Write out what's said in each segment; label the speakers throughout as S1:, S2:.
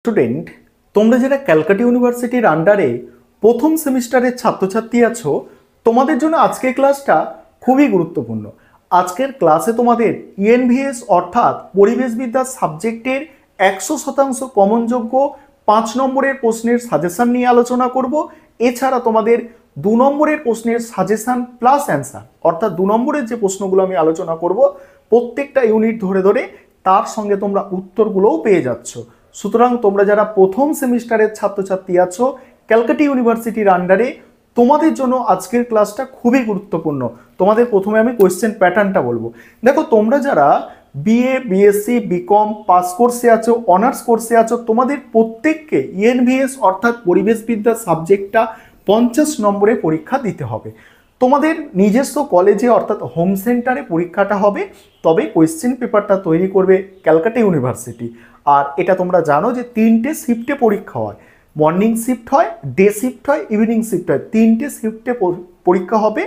S1: Student, তোমরা যারা ক্যালকাটা ইউনিভার্সিটির আন্ডারে প্রথম সেমিস্টারের ছাত্রছাত্রী আছো, তোমাদের জন্য আজকের ক্লাসটা খুবই গুরুত্বপূর্ণ। আজকের ক্লাসে তোমাদের ইএনভিএস অর্থাৎ পরিবেশবিদ্যা সাবজেক্টের 100% কমনযোগ্য 5 নম্বরের প্রশ্নের সাজেশন নিয়ে আলোচনা করব। এছাড়া তোমাদের 2 নম্বরের প্রশ্নের সাজেশন প্লাস অ্যান্সার, অর্থাৎ 2 নম্বরের যে প্রশ্নগুলো আমি আলোচনা করব প্রত্যেকটা ইউনিট ধরে ধরে তার সঙ্গে তোমরা উত্তরগুলোও পেয়ে যাচ্ছ। সুতরাং তোমরা যারা প্রথম সেমিস্টারের ছাত্রছাত্রী আছো ক্যালকাটা ইউনিভার্সিটির আন্ডারে, তোমাদের জন্য আজকের ক্লাসটা খুবই গুরুত্বপূর্ণ। তোমাদের প্রথমে আমি কোয়েশ্চেন প্যাটার্নটা বলবো। দেখো, তোমরা যারা বিএ, বিএসসি, বিকম পাস কোর্সে আছো, অনার্স কোর্সে আছো, তোমাদের প্রত্যেককে ইএনভিএস অর্থাৎ পরিবেশবিদ্যা সাবজেক্টটা 50 নম্বরে পরীক্ষা দিতে হবে। তোমাদের নিজস্ব কলেজে অর্থাৎ হোম সেন্টারে পরীক্ষাটা হবে, তবে কোয়েশ্চেন পেপারটা তৈরি করবে ক্যালকাটা ইউনিভার্সিটি। আর এটা তোমরা জানো যে 3টে শিফটে পরীক্ষা হয়। মর্নিং শিফট হয়, ডে শিফট হয়, ইভিনিং শিফট হয়। 3টে শিফটে পরীক্ষা হবে।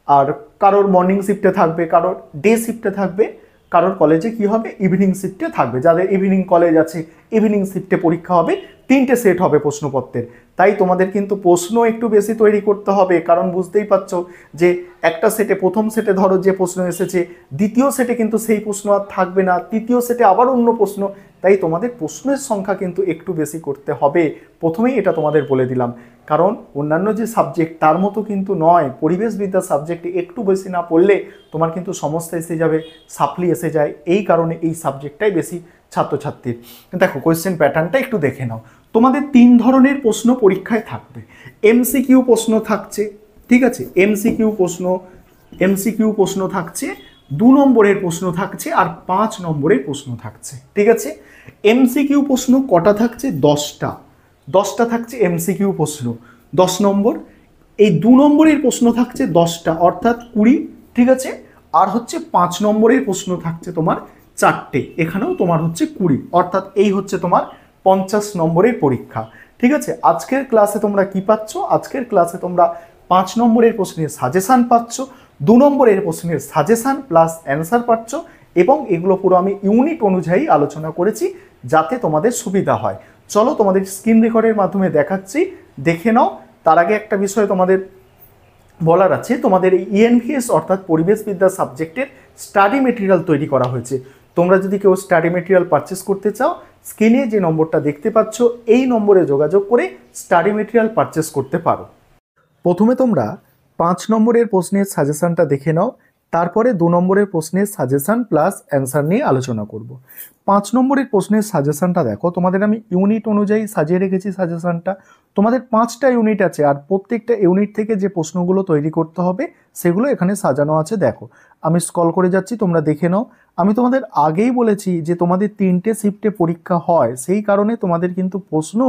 S1: আর কারোর মর্নিং শিফটে থাকবে, কারোর ডে শিফটে থাকবে, কারোর কলেজে কি হবে ইভিনিং শিফটে থাকবে। যাদের ইভিনিং কলেজ আছে ইভিনিং শিফটে পরীক্ষা হবে। 3টে সেট হবে প্রশ্নপত্রের। তাই তোমাদের কিন্তু প্রশ্ন একটু বেশি তৈরি করতে হবে, কারণ বুঝতেই পারছো যে একটা সেটে, প্রথম সেটে ধরো যে প্রশ্ন এসেছে, দ্বিতীয় সেটে কিন্তু সেই প্রশ্ন আর থাকবে না, তৃতীয় সেটে আবার অন্য প্রশ্ন। তাই তোমাদের প্রশ্নের সংখ্যা কিন্তু একটু বেশি করতে হবে। প্রথমেই এটা তোমাদের বলে দিলাম, কারণ অন্যান্য যে সাবজেক্ট তার মতো কিন্তু নয়। পরিবেশবিদ্যা সাবজেক্টে একটু বেশি না পড়লে তোমার কিন্তু সমস্যা এসে যাবে, সাপ্লি এসে যায়। এই কারণে এই সাবজেক্টটাই বেশি ছাত্রছাত্রীর। দেখো, কোয়েশ্চেন প্যাটার্নটা একটু দেখে নাও। তোমাদের 3 ধরনের প্রশ্ন পরীক্ষায় থাকবে। এমসিকিউ প্রশ্ন থাকছে, ঠিক আছে, এমসিকিউ প্রশ্ন থাকছে, 2 নম্বরের প্রশ্ন থাকছে, আর 5 নম্বরের প্রশ্ন থাকছে, ঠিক আছে। এমসিকিউ প্রশ্ন কটা থাকছে? 10টা থাকছে এমসিকিউ প্রশ্ন, 10 নম্বর। এই 2 নম্বরের প্রশ্ন থাকছে 10টা, অর্থাৎ 20, ঠিক আছে। আর হচ্ছে 5 নম্বরের প্রশ্ন থাকছে তোমার 4টে, এখানেও তোমার হচ্ছে 20, অর্থাৎ এই হচ্ছে তোমার 50 নম্বরের পরীক্ষা, ঠিক আছে। আজকের ক্লাসে তোমরা কি পাচ্ছ? আজকের ক্লাসে তোমরা 5 নম্বরের প্রশ্নের সাজেশান পাচ্ছ, 2 নম্বরের প্রশ্নের সাজেশান প্লাস অ্যান্সার পাচ্ছ, এবং এগুলো পুরো আমি ইউনিট অনুযায়ী আলোচনা করেছি যাতে তোমাদের সুবিধা হয়। চলো তোমাদের স্ক্রিন রেকর্ডের মাধ্যমে দেখাচ্ছি, দেখে নাও। তার আগে একটা বিষয় তোমাদের বলার আছে, তোমাদের ইএনভিএস অর্থাৎ পরিবেশবিদ্যা সাবজেক্টের স্টাডি মেটেরিয়াল তৈরি করা হয়েছে। তোমরা যদি কেউ স্টাডি মেটেরিয়াল পারচেস করতে চাও, স্ক্রিনে যে নম্বরটা দেখতে পাচ্ছ এই নম্বরে যোগাযোগ করে স্টাডি মেটেরিয়াল পারচেস করতে পারো। প্রথমে তোমরা 5 নম্বরের প্রশ্নের সাজেশানটা দেখে নাও, তারপরে 2 নম্বরের প্রশ্নের সাজেশান প্লাস অ্যান্সার নিয়ে আলোচনা করব। 5 নম্বরের প্রশ্নের সাজেশানটা দেখো, তোমাদের আমি ইউনিট অনুযায়ী সাজিয়ে রেখেছি সাজেশানটা। তোমাদের 5টা ইউনিট আছে, আর প্রত্যেকটা ইউনিট থেকে যে প্রশ্নগুলো তৈরি করতে হবে সেগুলো এখানে সাজানো আছে। দেখো, আমি স্ক্রল করে যাচ্ছি, তোমরা দেখে নাও। আমি তোমাদের আগেই বলেছি যে তোমাদের 3টে শিফটে পরীক্ষা হয়, সেই কারণে তোমাদের কিন্তু প্রশ্ন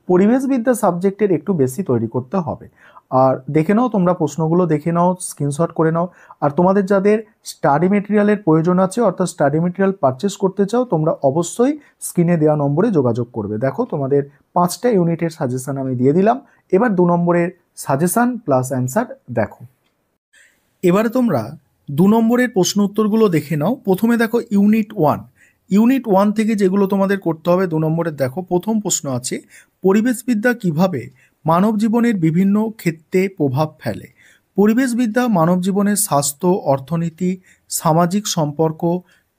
S1: পরিবেশবিদ্যা সাবজেক্টের একটু বেশি তৈরি করতে হবে। আর দেখে নাও, তোমরা প্রশ্নগুলো দেখে নাও, স্ক্রিনশট করে নাও। আর তোমাদের যাদের স্টাডি মেটেরিয়ালের প্রয়োজন আছে অর্থাৎ স্টাডি মেটেরিয়াল পারচেস করতে চাও, তোমরা অবশ্যই স্ক্রিনে দেওয়া নম্বরে যোগাযোগ করবে। দেখো, তোমাদের 5টা ইউনিটের সাজেশান আমি দিয়ে দিলাম। এবার 2 নম্বরের সাজেশান প্লাস অ্যান্সার দেখো। এবারে তোমরা 2 নম্বরের প্রশ্ন উত্তরগুলো দেখে নাও। প্রথমে দেখো ইউনিট 1 থেকে যেগুলো তোমাদের করতে হবে 2 নম্বরের। দেখো, প্রথম প্রশ্ন আছে, পরিবেশবিদ্যা কিভাবে মানব জীবনের বিভিন্ন ক্ষেত্রে প্রভাব ফেলে? পরিবেশবিদ্যা মানব জীবনের স্বাস্থ্য, অর্থনীতি, সামাজিক সম্পর্ক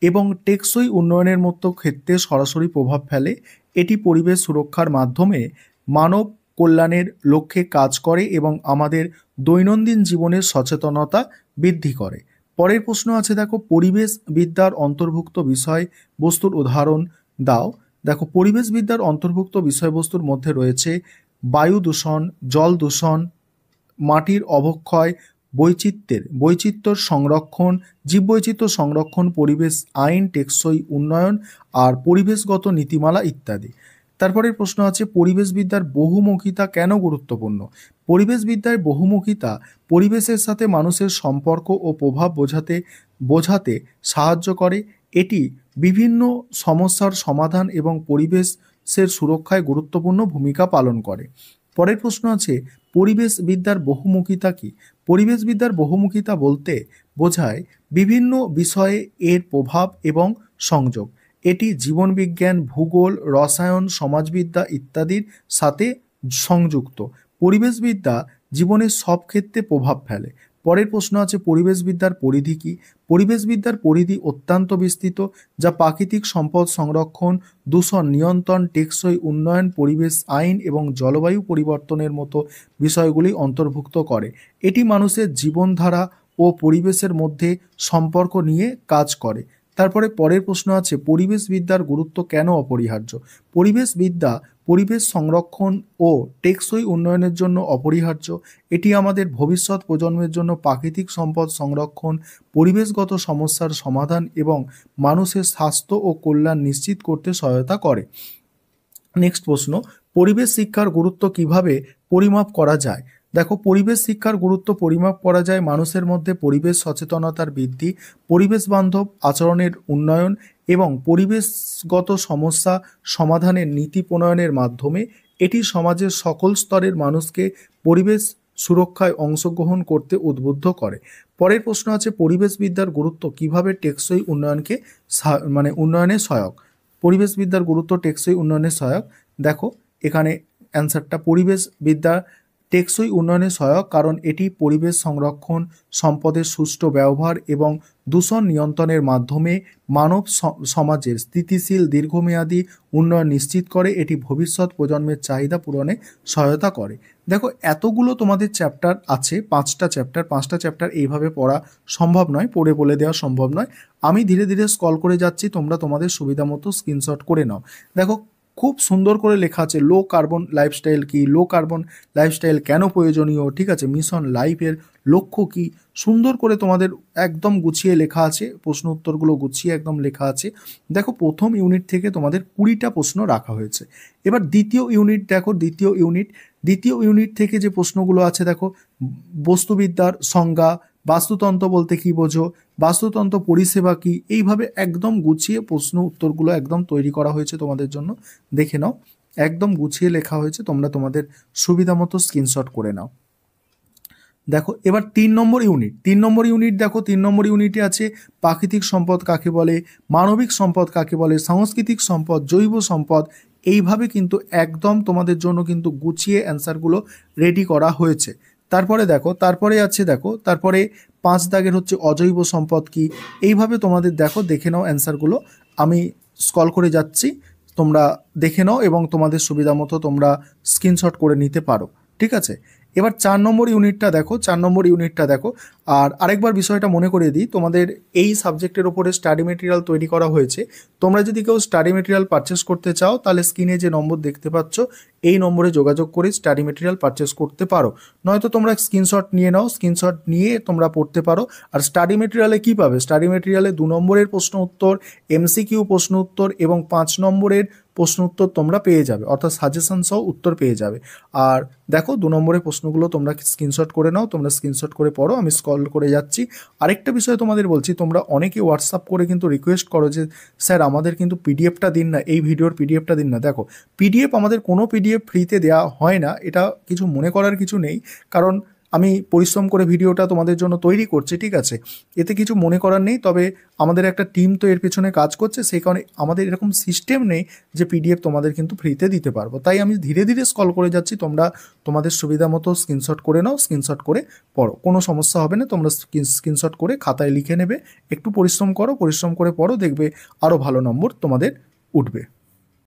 S1: এবং টেকসই উন্নয়নের মতো ক্ষেত্রে সরাসরি প্রভাব ফেলে। এটি পরিবেশ সুরক্ষার মাধ্যমে মানব কল্যাণের লক্ষ্যে কাজ করে এবং আমাদের দৈনন্দিন জীবনের সচেতনতা বৃদ্ধি করে। পরের প্রশ্ন আছে, দেখো, পরিবেশবিদ্যার অন্তর্ভুক্ত বিষয়বস্তুর উদাহরণ দাও। দেখো, পরিবেশবিদ্যার অন্তর্ভুক্ত বিষয়বস্তুর মধ্যে রয়েছে বায়ু দূষণ, জল দূষণ, মাটির অবক্ষয়, বৈচিত্র্য সংরক্ষণ, জীববৈচিত্র্য সংরক্ষণ, পরিবেশ আইন, টেকসই উন্নয়ন আর পরিবেশগত নীতিমালা ইত্যাদি। তারপরের প্রশ্ন আছে, পরিবেশবিদ্যার বহুমুখিতা কেন গুরুত্বপূর্ণ? পরিবেশবিদ্যার বহুমুখিতা পরিবেশের সাথে মানুষের সম্পর্ক ও প্রভাব বোঝাতে সাহায্য করে। এটি বিভিন্ন সমস্যার সমাধান এবং পরিবেশের সুরক্ষায় গুরুত্বপূর্ণ ভূমিকা পালন করে। পরের প্রশ্ন আছে, পরিবেশবিদ্যার বহুমুখিতা কি? পরিবেশবিদ্যার বহুমুখিতা বলতে বোঝায় বিভিন্ন বিষয়ে এর প্রভাব এবং সংযোগ। এটি জীবনবিজ্ঞান, ভূগোল, রসায়ন, সমাজবিদ্যা ইত্যাদির সাথে সংযুক্ত। পরিবেশবিদ্যা জীবনের সব ক্ষেত্রে প্রভাব ফেলে। পরের প্রশ্ন আছে পরিবেশবিদ্যার পরিধি কি? পরিবেশবিদ্যার পরিধি অত্যন্ত বিস্তৃত, যা প্রাকৃতিক সম্পদ সংরক্ষণ, দূষণ নিয়ন্ত্রণ, টেকসই উন্নয়ন, পরিবেশ আইন এবং জলবায়ু পরিবর্তনের মতো বিষয়গুলি অন্তর্ভুক্ত করে। এটি মানুষের জীবনধারা ও পরিবেশের মধ্যে সম্পর্ক নিয়ে কাজ করে। তারপরে পরের প্রশ্ন আছে পরিবেশবিদ্যার গুরুত্ব কেন অপরিহার্য? পরিবেশবিদ্যা পরিবেশ সংরক্ষণ ও টেকসই উন্নয়নের জন্য অপরিহার্য। এটি আমাদের ভবিষ্যৎ প্রজন্মের জন্য প্রাকৃতিক সম্পদ সংরক্ষণ, পরিবেশগত সমস্যার সমাধান এবং মানুষের স্বাস্থ্য ও কল্যাণ নিশ্চিত করতে সহায়তা করে। নেক্সট প্রশ্ন, পরিবেশ শিক্ষার গুরুত্ব কিভাবে পরিমাপ করা যায়? দেখো, পরিবেশ শিক্ষার গুরুত্ব পরিমাপ করা যায় মানুষের মধ্যে পরিবেশ সচেতনতার বৃদ্ধি, পরিবেশ বান্ধব আচরণের উন্নয়ন এবং পরিবেশগত সমস্যা সমাধানের নীতি প্রণয়নের মাধ্যমে। এটি সমাজের সকল স্তরের মানুষকে পরিবেশ সুরক্ষায় অংশগ্রহণ করতে উদ্বুদ্ধ করে। পরের প্রশ্ন আছে পরিবেশবিদ্যার গুরুত্ব কিভাবে টেকসই উন্নয়নকে উন্নয়নে সহায়ক? পরিবেশবিদ্যার গুরুত্ব টেকসই উন্নয়নের সহায়ক। দেখো এখানে অ্যান্সারটা, পরিবেশবিদ্যা টেকসই উন্নয়নে সহায়ক কারণ এটি পরিবেশ সংরক্ষণ, সম্পদের সুষ্ঠু ব্যবহার এবং দূষণ নিয়ন্ত্রণের মাধ্যমে মানব সমাজের স্থিতিশীল দীর্ঘমেয়াদী উন্নয়ন নিশ্চিত করে। এটি ভবিষ্যৎ প্রজন্মের চাহিদা পূরণে সহায়তা করে। দেখো এতগুলো তোমাদের চ্যাপ্টার আছে, 5টা চ্যাপ্টার এইভাবে পড়া সম্ভব নয়, পড়ে বলে দেওয়া সম্ভব নয়। আমি ধীরে ধীরে স্ক্রল করে যাচ্ছি, তোমরা তোমাদের সুবিধা মতো স্ক্রিনশট করে নাও। দেখো খুব সুন্দর করে লেখা আছে লো কার্বন লাইফস্টাইল কি, লো কার্বন লাইফস্টাইল কেন প্রয়োজনীয়, ঠিক আছে, মিশন লাইফের লক্ষ্য কি, সুন্দর করে তোমাদের একদম গুছিয়ে লেখা আছে, প্রশ্ন উত্তরগুলো গুছিয়ে একদম লেখা আছে। দেখো প্রথম ইউনিট থেকে তোমাদের 20টা প্রশ্ন রাখা হয়েছে। এবার দ্বিতীয় ইউনিট দেখো, দ্বিতীয় ইউনিট থেকে যে প্রশ্নগুলো আছে দেখো, বস্তুবিদ্যার সংজ্ঞা, বাস্তুতন্ত্র বলতে কি বোঝো, বাস্তুতন্ত্র পরিষেবা কি, এইভাবে একদম গুছিয়ে প্রশ্ন উত্তরগুলো একদম তৈরি করা হয়েছে তোমাদের জন্য। দেখে নাও, একদম গুছিয়ে লেখা হয়েছে, তোমরা তোমাদের সুবিধা মতো স্ক্রিনশট করে নাও। দেখো এবার 3 নম্বর ইউনিট দেখো, 3 নম্বর ইউনিটে আছে প্রাকৃতিক সম্পদ কাকে বলে, মানবিক সম্পদ কাকে বলে, সাংস্কৃতিক সম্পদ, জৈব সম্পদ। এইভাবে কিন্তু একদম তোমাদের জন্য কিন্তু গুছিয়ে অ্যান্সারগুলো রেডি করা হয়েছে। তারপরে দেখো, তারপরে 5 দাগের হচ্ছে অজৈব সম্পদ কি। এইভাবে তোমাদের দেখো, দেখে নাও অ্যান্সারগুলো, আমি স্ক্রল করে যাচ্ছি, তোমরা দেখে নাও এবং তোমাদের সুবিধা মতো তোমরা স্ক্রিনশট করে নিতে পারো, ঠিক আছে। এবার 4 নম্বর ইউনিটটা দেখো। আর আরেকবার বিষয়টা মনে করিয়ে দিই, তোমাদের এই সাবজেক্টের ওপরে স্টাডি মেটেরিয়াল তৈরি করা হয়েছে। তোমরা যদি কেউ স্টাডি মেটেরিয়াল পারচেস করতে চাও তাহলে স্ক্রিনে যে নম্বর দেখতে পাচ্ছ এই নম্বরে যোগাযোগ করে স্টাডি মেটেরিয়াল পারচেস করতে পারো, নয়তো তোমরা স্ক্রিনশট নিয়ে নাও, স্ক্রিনশট নিয়ে তোমরা পড়তে পারো। আর স্টাডি মেটেরিয়ালে কী পাবে, স্টাডি মেটেরিয়ালে 2 নম্বরের প্রশ্ন উত্তর, এমসিকিউ প্রশ্ন উত্তর এবং 5 নম্বরের প্রশ্ন উত্তর তোমরা পেয়ে যাবে, অর্থাৎ সাজেশন সহ উত্তর পেয়ে যাবে। আর দেখো 2 নম্বরের প্রশ্নগুলো তোমরা স্ক্রিনশট করে নাও, তোমরা স্ক্রিনশট করে পড়ো, আমি স্ক্রল করে যাচ্ছি। আরেকটা বিষয় তোমাদের বলছি, তোমরা অনেকে হোয়াটসঅ্যাপ করে কিন্তু রিকোয়েস্ট করো যে স্যার আমাদের কিন্তু পিডিএফটা দিন না, এই ভিডিওর পিডিএফটা দিন না। দেখো পিডিএফ আমাদের কোনো পিডিএফ ফ্রিতে দেওয়া হয় না, এটা কিছু মনে করার কিছু নেই, কারণ আমি পরিশ্রম করে ভিডিওটা তোমাদের জন্য তৈরি করছি, ঠিক আছে, এতে কিছু মনে করার নেই। তবে আমাদের একটা টিম তো এর পেছনে কাজ করছে, সেই কারণে আমাদের এরকম সিস্টেম নেই যে পিডিএফ তোমাদের কিন্তু ফ্রিতে দিতে পারবো। তাই আমি ধীরে ধীরে স্ক্রল করে যাচ্ছি, তোমরা তোমাদের সুবিধা মতো স্ক্রিনশট করে নাও, স্ক্রিনশট করে পড়ো, কোনো সমস্যা হবে না। তোমরা স্ক্রিনশট করে খাতায় লিখে নেবে, একটু পরিশ্রম করে পড়ো, দেখবে আরও ভালো নম্বর তোমাদের উঠবে।